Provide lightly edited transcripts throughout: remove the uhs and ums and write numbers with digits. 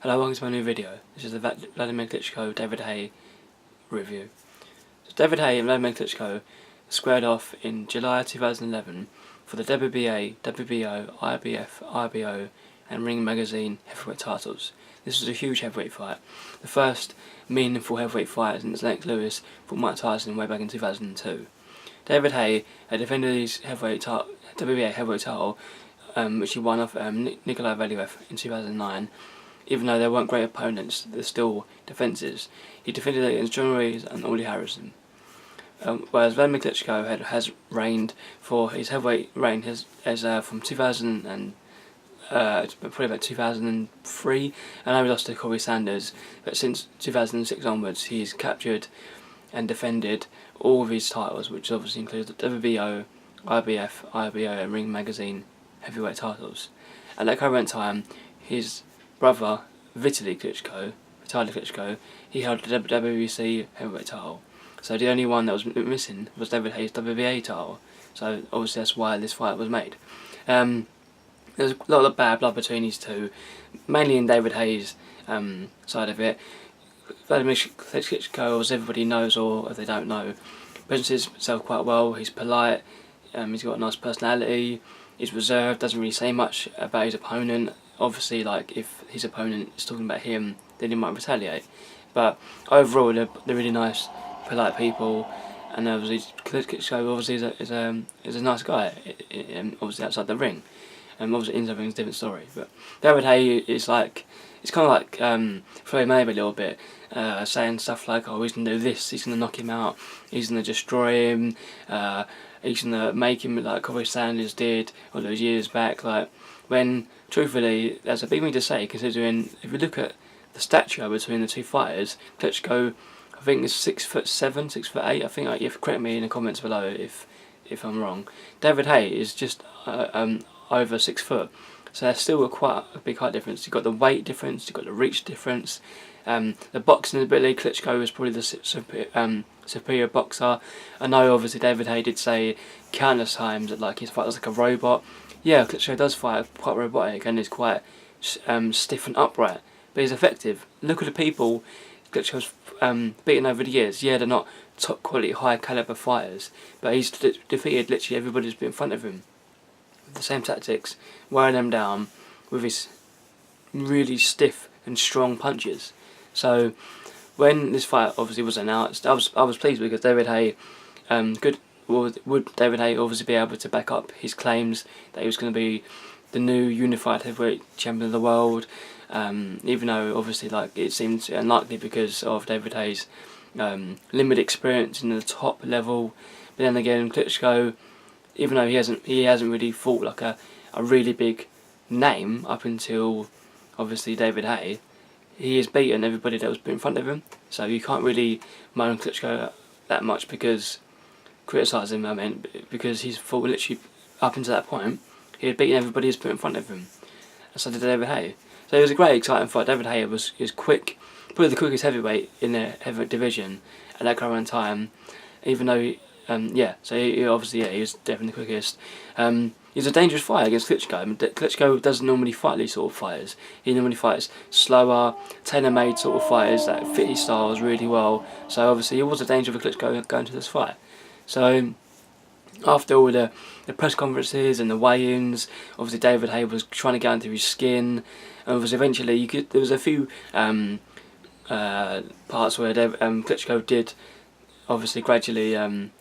Hello, welcome to my new video. This is the Wladimir Klitschko David Haye review. So David Haye and Wladimir Klitschko squared off in July 2011 for the WBA, WBO, IBF, IBO and Ring Magazine heavyweight titles. This was a huge heavyweight fight, the first meaningful heavyweight fight since Lennox Lewis fought Mike Tyson way back in 2002. David Haye had defended his WBA heavyweight title, which he won off Nikolai Valiev in 2009. Even though they weren't great opponents, they're still defences. He defended it against John Ruiz and Ollie Harrison. Whereas Wladimir Klitschko has reigned for his heavyweight reign from 2000 and probably about 2003. I know he lost to Corey Sanders, but since 2006 onwards, he's captured and defended all of his titles, which obviously includes the WBO, IBF, IBO, and Ring Magazine heavyweight titles. At that current time, his brother Vitaly Klitschko, he held the WBC heavyweight title. So the only one that was missing was David Haye's WBA title. So obviously that's why this fight was made. There's a lot of bad blood between these two, mainly in David Haye's side of it. Wladimir Klitschko, as everybody knows or if they don't know, presents himself quite well. He's polite, he's got a nice personality, he's reserved, doesn't really say much about his opponent. Obviously, like, if his opponent is talking about him, then he might retaliate. But overall, they're really nice, polite people, and obviously Klitschko obviously is a nice guy, obviously outside the ring. Obviously inside the ring is a different story. But David Haye is like, it's kind of like Floyd Mayweather a little bit, saying stuff like, oh, he's going to do this, he's going to knock him out, he's going to destroy him, he's going to make him like Corey Sanders did all those years back, like, when truthfully that's a big thing to say, considering if you look at the stature between the two fighters, Klitschko I think is 6'7", 6'8". I think, if correct me in the comments below if I'm wrong. David Haye is just over 6 foot, so there's still quite a big height difference. You've got the weight difference, you've got the reach difference. The boxing ability, Klitschko is probably the superior boxer. I know obviously David Haye did say countless times that like his fight was like a robot. Yeah, Klitschko does fight quite robotic and is quite stiff and upright, but he's effective. Look at the people Klitschko's beaten over the years. Yeah, they're not top quality, high caliber fighters, but he's defeated literally everybody who's been in front of him with the same tactics, wearing them down with his really stiff and strong punches. So when this fight obviously was announced, I was pleased because David Haye would David Haye obviously be able to back up his claims that he was going to be the new unified heavyweight champion of the world, even though obviously like it seemed unlikely because of David Haye's limited experience in the top level. But then again, Klitschko, even though he hasn't really fought like a really big name up until obviously David Haye, he has beaten everybody that was put in front of him. So you can't really moan Klitschko that much criticise him, because he's fought literally up until that point. He had beaten everybody who's put in front of him. And so did David Haye. So it was a great, exciting fight. David Haye was quick, probably the quickest heavyweight in the heavyweight division at that current time. Even though, so he obviously, he was definitely the quickest. He's a dangerous fight against Klitschko. Klitschko doesn't normally fight these sort of fighters. He normally fights slower, tailor-made sort of fighters that fit his styles really well. So obviously, it was a danger for Klitschko going to this fight. So after all the press conferences and the weigh-ins, obviously David Haye was trying to get under his skin, and obviously eventually there was a few parts where Klitschko did obviously gradually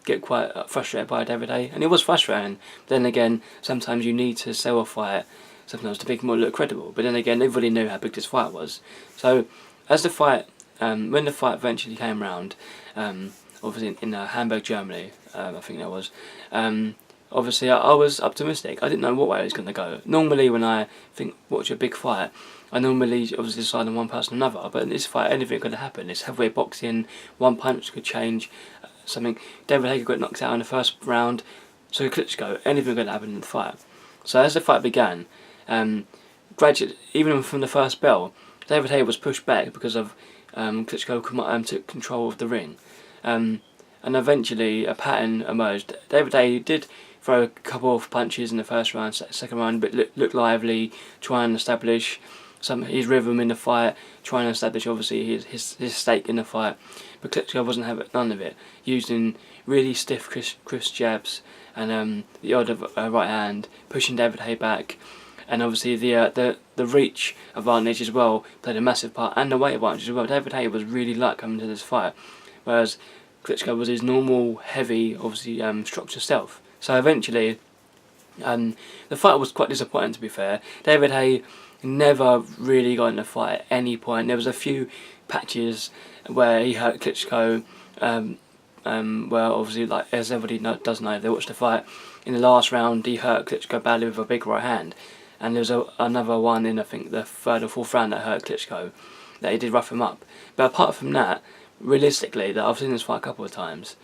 get quite frustrated by David Haye, and it was frustrating. Then again, sometimes you need to sell a fight sometimes to make it more look credible, but then again everybody knew how big this fight was. So as the fight, when the fight eventually came round, obviously in Hamburg, Germany, I think that was. Obviously, I was optimistic. I didn't know what way it was going to go. Normally, when I watch a big fight, I normally obviously decide on one person or another. But in this fight, anything could happen. It's heavyweight boxing. One punch could change something. David Haye got knocked out in the first round. So Klitschko, anything could happen in the fight. So as the fight began, gradually, even from the first bell, David Haye was pushed back because of Klitschko took control of the ring. And eventually a pattern emerged. David Haye did throw a couple of punches in the first round, second round, but looked lively, try and establish his rhythm in the fight, trying to establish obviously his stake in the fight. But Klitschko wasn't having none of it, using really stiff crisp jabs and the odd right hand, pushing David Haye back, and obviously the reach advantage as well played a massive part, and the weight advantage as well. David Haye was really light coming to this fight, whereas Klitschko was his normal heavy, obviously structured self. So eventually, the fight was quite disappointing, to be fair. David Haye never really got in the fight at any point. There was a few patches where he hurt Klitschko. Well, obviously, like as everybody does know, if they watched the fight, in the last round he hurt Klitschko badly with a big right hand, and there was another one in I think the third or fourth round that hurt Klitschko, that he did rough him up. But apart from that, realistically, that I've seen this fight a couple of times,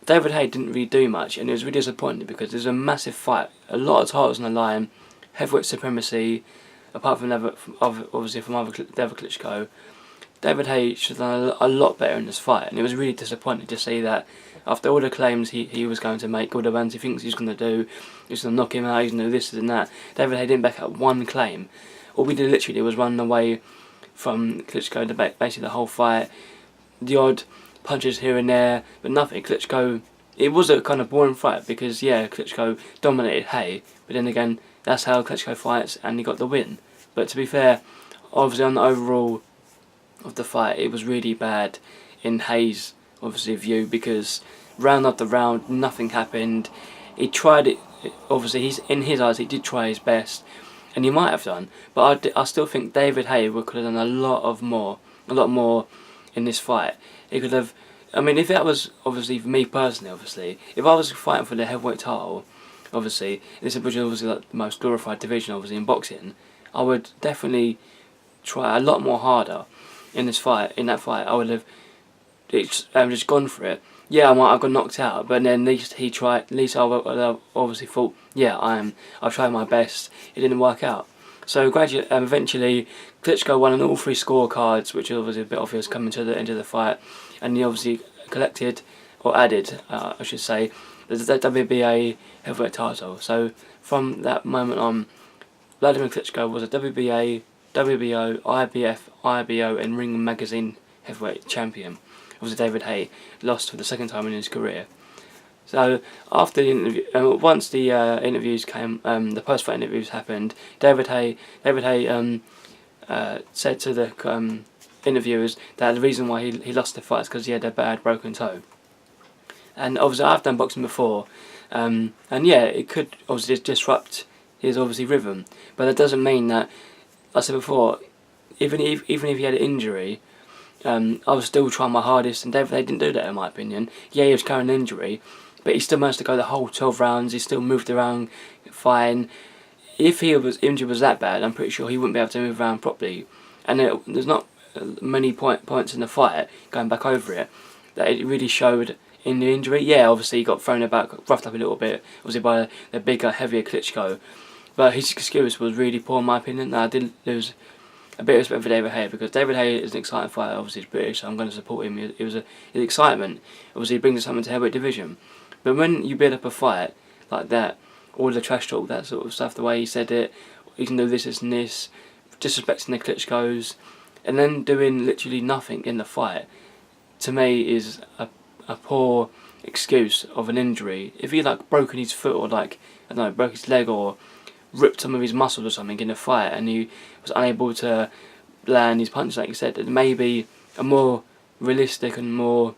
David Haye didn't really do much, and it was really disappointing because there's a massive fight, a lot of titles on the line, heavyweight supremacy. Apart from obviously from other Klitschko, David Haye should have done a lot better in this fight, and it was really disappointing to see that after all the claims he was going to make, all the ones he thinks he's going to do, he's going to knock him out, he's going to do this and that, David Haye didn't back up one claim. All we did literally was run away from Klitschko basically the whole fight, the odd punches here and there, but nothing. Klitschko, it was a kind of boring fight because Klitschko dominated Haye, but then again, that's how Klitschko fights, and he got the win. But to be fair, obviously on the overall of the fight, it was really bad in Haye's obviously view, because round after round nothing happened. He tried it, obviously in his eyes he did try his best, and he might have done, but I still think David Haye could have done a lot more in this fight. He could have, I mean, if that was obviously for me personally, obviously if I was fighting for the heavyweight title, obviously this is obviously like the most glorified division obviously in boxing, I would definitely try a lot more harder in this fight. In that fight, I would have just gone for it. Yeah, I might have got knocked out, but then at least he tried. At least I obviously thought, yeah, I've tried my best. It didn't work out. So gradually, eventually, Klitschko won on all three scorecards, which was obviously a bit obvious coming to the end of the fight, and he obviously collected or added, I should say, the WBA heavyweight title. So from that moment on, Wladimir Klitschko was a WBA, WBO, IBF, IBO and Ring Magazine heavyweight champion. Obviously David Haye lost for the second time in his career. So after the interview, once the interviews came, the post-fight interviews happened, David Haye said to the interviewers that the reason why he lost the fight is because he had a bad broken toe. And obviously I've done boxing before, and yeah, it could obviously disrupt his obviously rhythm, but that doesn't mean that, like I said before, even if he had an injury, I was still trying my hardest, and David Haye didn't do that in my opinion. Yeah, he was carrying an injury, but he still managed to go the whole 12 rounds, he still moved around fine. If his injury was that bad, I'm pretty sure he wouldn't be able to move around properly, and there's not many points in the fight, going back over it, that it really showed in the injury. Yeah, obviously he got thrown about, roughed up a little bit, obviously by the bigger, heavier Klitschko, but his excuse was really poor in my opinion. I did lose a bit of respect for David Haye, because David Haye is an exciting fighter. Obviously he's British, so I'm going to support him. It was excitement. Obviously he brings something to heavyweight division. But when you build up a fight like that, all the trash talk, that sort of stuff, the way he said it, you can do this, this and this, disrespecting the Klitschkos, and then doing literally nothing in the fight, to me is a poor excuse of an injury. If he like broken his foot, or like, I don't know, broke his leg, or ripped some of his muscles or something in a fight, and he was unable to land his punches like you said, it may be a more realistic and more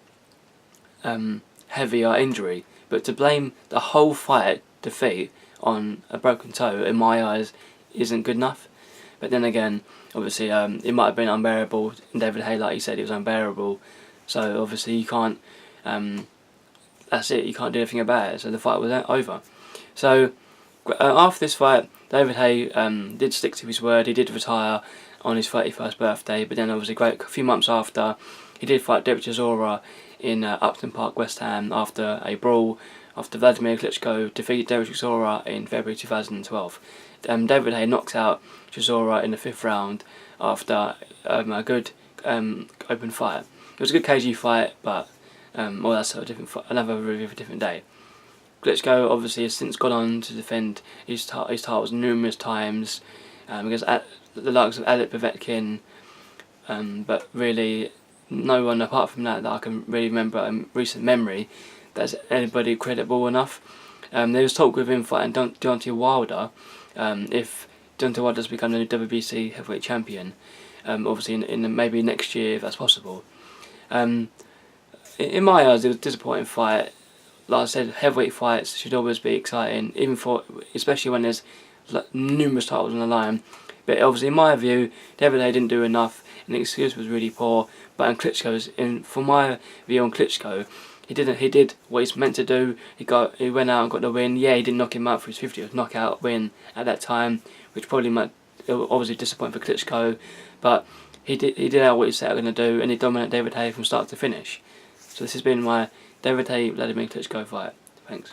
heavier injury. But to blame the whole fight defeat on a broken toe, in my eyes, isn't good enough. But then again, obviously it might have been unbearable, and David Haye, like he said, it was unbearable, so obviously you can't, that's it, you can't do anything about it, so the fight was over. So after this fight, David Haye did stick to his word. He did retire on his 31st birthday, but then obviously a few months after, he did fight Derek Chisora in Upton Park, West Ham, after a brawl, after Wladimir Klitschko defeated Derek Chisora in February 2012. David Haye knocked out Chisora in the 5th round after a good open fight. It was a good KG fight, but well, that's a another review for a different day. Klitschko obviously has since gone on to defend his titles numerous times. Because the likes of Alec Povetkin, but really no one apart from that I can really remember in recent memory that's anybody credible enough. There was talk with him fighting Deontay Wilder, if Deontay Wilder's become the new WBC heavyweight champion, obviously in maybe next year if that's possible. In my eyes, it was a disappointing fight. Like I said, heavyweight fights should always be exciting, especially when there's numerous titles on the line. But obviously, in my view, David Haye didn't do enough, and the excuse was really poor. But for my view on Klitschko, he did what he's meant to do. He went out and got the win. Yeah, he didn't knock him out for his 50th knockout win at that time, which probably might obviously disappoint for Klitschko. But he did out what he said he was going to do, and he dominated David Haye from start to finish. So this has been my David Haye Wladimir Klitschko fight. Thanks.